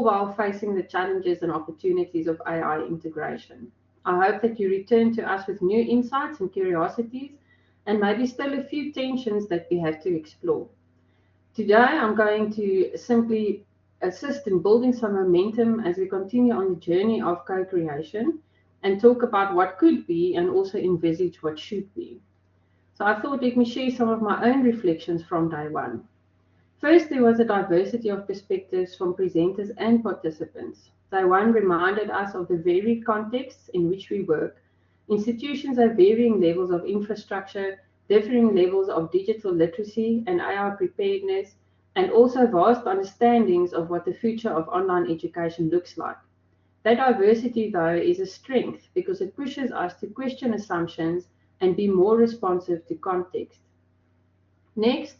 while facing the challenges and opportunities of AI integration. I hope that you return to us with new insights and curiosities, and maybe still a few tensions that we have to explore. Today, I'm going to simply assist in building some momentum as we continue on the journey of co creation and talk about what could be and also envisage what should be. So, I thought let me share some of my own reflections from day one. First, there was a diversity of perspectives from presenters and participants. Day one reminded us of the varied contexts in which we work. Institutions have varying levels of infrastructure, differing levels of digital literacy and AI preparedness, and also vast understandings of what the future of online education looks like. That diversity, though, is a strength because it pushes us to question assumptions and be more responsive to context. Next,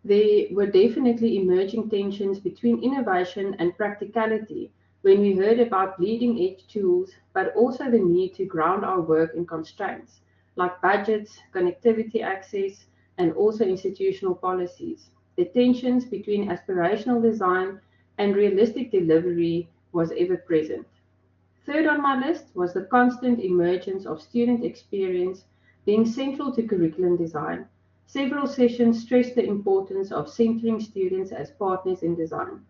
there were definitely emerging tensions between innovation and practicality when we heard about bleeding edge tools, but also the need to ground our work in constraints like budgets, connectivity access, and also institutional policies. The tensions between aspirational design and realistic delivery was ever present. Third on my list was the constant emergence of student experience being central to curriculum design. Several sessions stressed the importance of centering students as partners in design.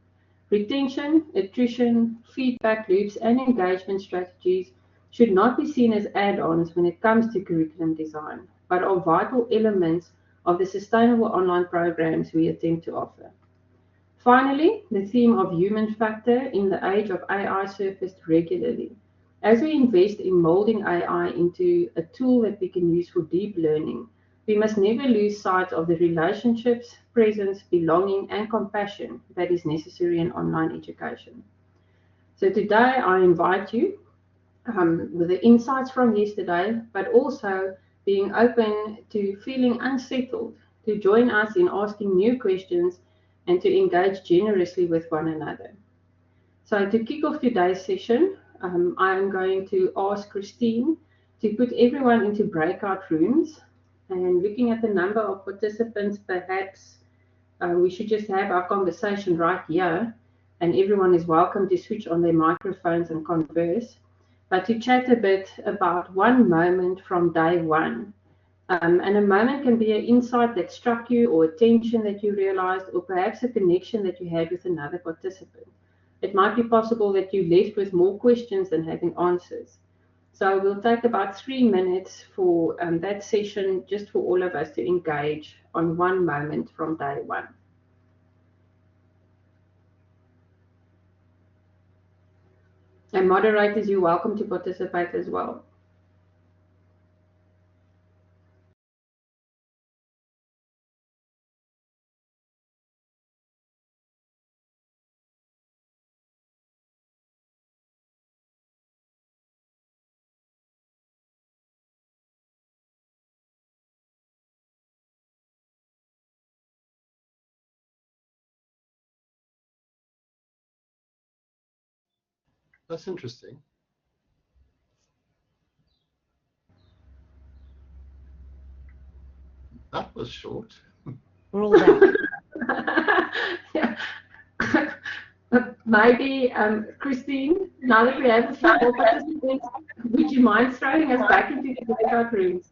Retention, attrition, feedback loops, and engagement strategies should not be seen as add-ons when it comes to curriculum design, but are vital elements of the sustainable online programs we attempt to offer. Finally, the theme of human factor in the age of AI surfaced regularly. As we invest in molding AI into a tool that we can use for deep learning, we must never lose sight of the relationships, presence, belonging, and compassion that is necessary in online education. So today I invite you, with the insights from yesterday, but also being open to feeling unsettled, to join us in asking new questions and to engage generously with one another. So to kick off today's session, I am going to ask Christine to put everyone into breakout rooms. And looking at the number of participants, perhaps we should just have our conversation right here, and everyone is welcome to switch on their microphones and converse. But to chat a bit about one moment from day one. And a moment can be an insight that struck you, or a tension that you realized, or perhaps a connection that you had with another participant. It might be possible that you left with more questions than having answers. So we'll take about 3 minutes for that session, just for all of us to engage on one moment from day one. And moderators, you're welcome to participate as well. That's interesting. That was short. Roll back. Yeah. Maybe, Christine, now that we have a few more participants, would you mind throwing us back into the breakout rooms?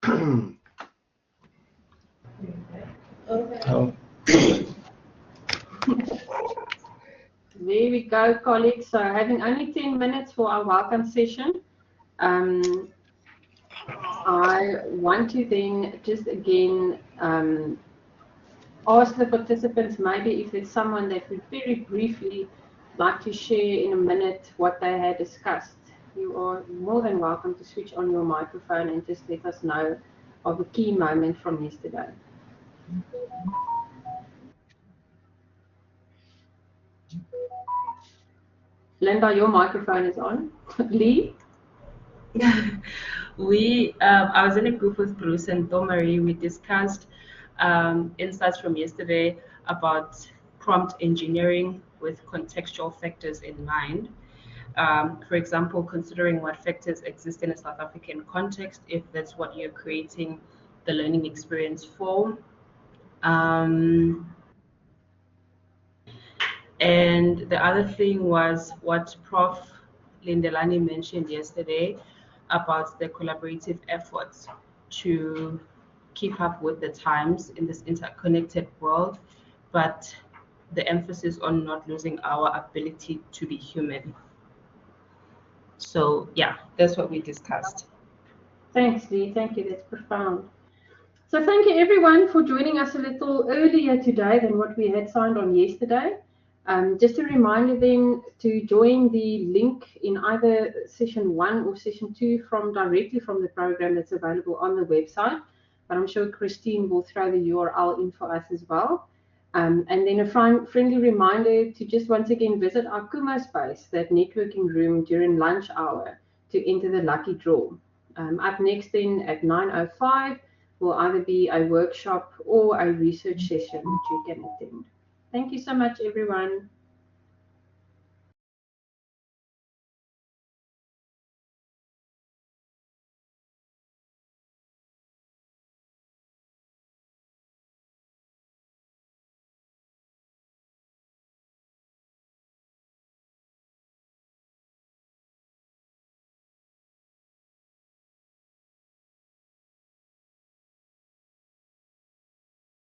Oh. There we go, colleagues. So having only 10 minutes for our welcome session, I want to then just again ask the participants maybe if there's someone that would very briefly like to share in a minute what they had discussed. You are more than welcome to switch on your microphone and just let us know of a key moment from yesterday. Linda, your microphone is on. Lee? I was in a group with Bruce and Domari. We discussed insights from yesterday about prompt engineering with contextual factors in mind. For example, considering what factors exist in a South African context, if that's what you're creating the learning experience for. And the other thing was what Prof. Lindelani mentioned yesterday about the collaborative efforts to keep up with the times in this interconnected world, but the emphasis on not losing our ability to be human. So yeah, that's what we discussed. Thanks, Lee. Thank you. That's profound. So thank you everyone for joining us a little earlier today than what we had signed on yesterday. Just a reminder then to join the link in either session 1 or session 2 directly from the program that's available on the website. But I'm sure Christine will throw the URL in for us as well. And then a friendly reminder to just once again visit our Kumo space, that networking room during lunch hour, to enter the lucky draw. Up next then at 9:05 will either be a workshop or a research session which you can attend. Thank you so much, everyone.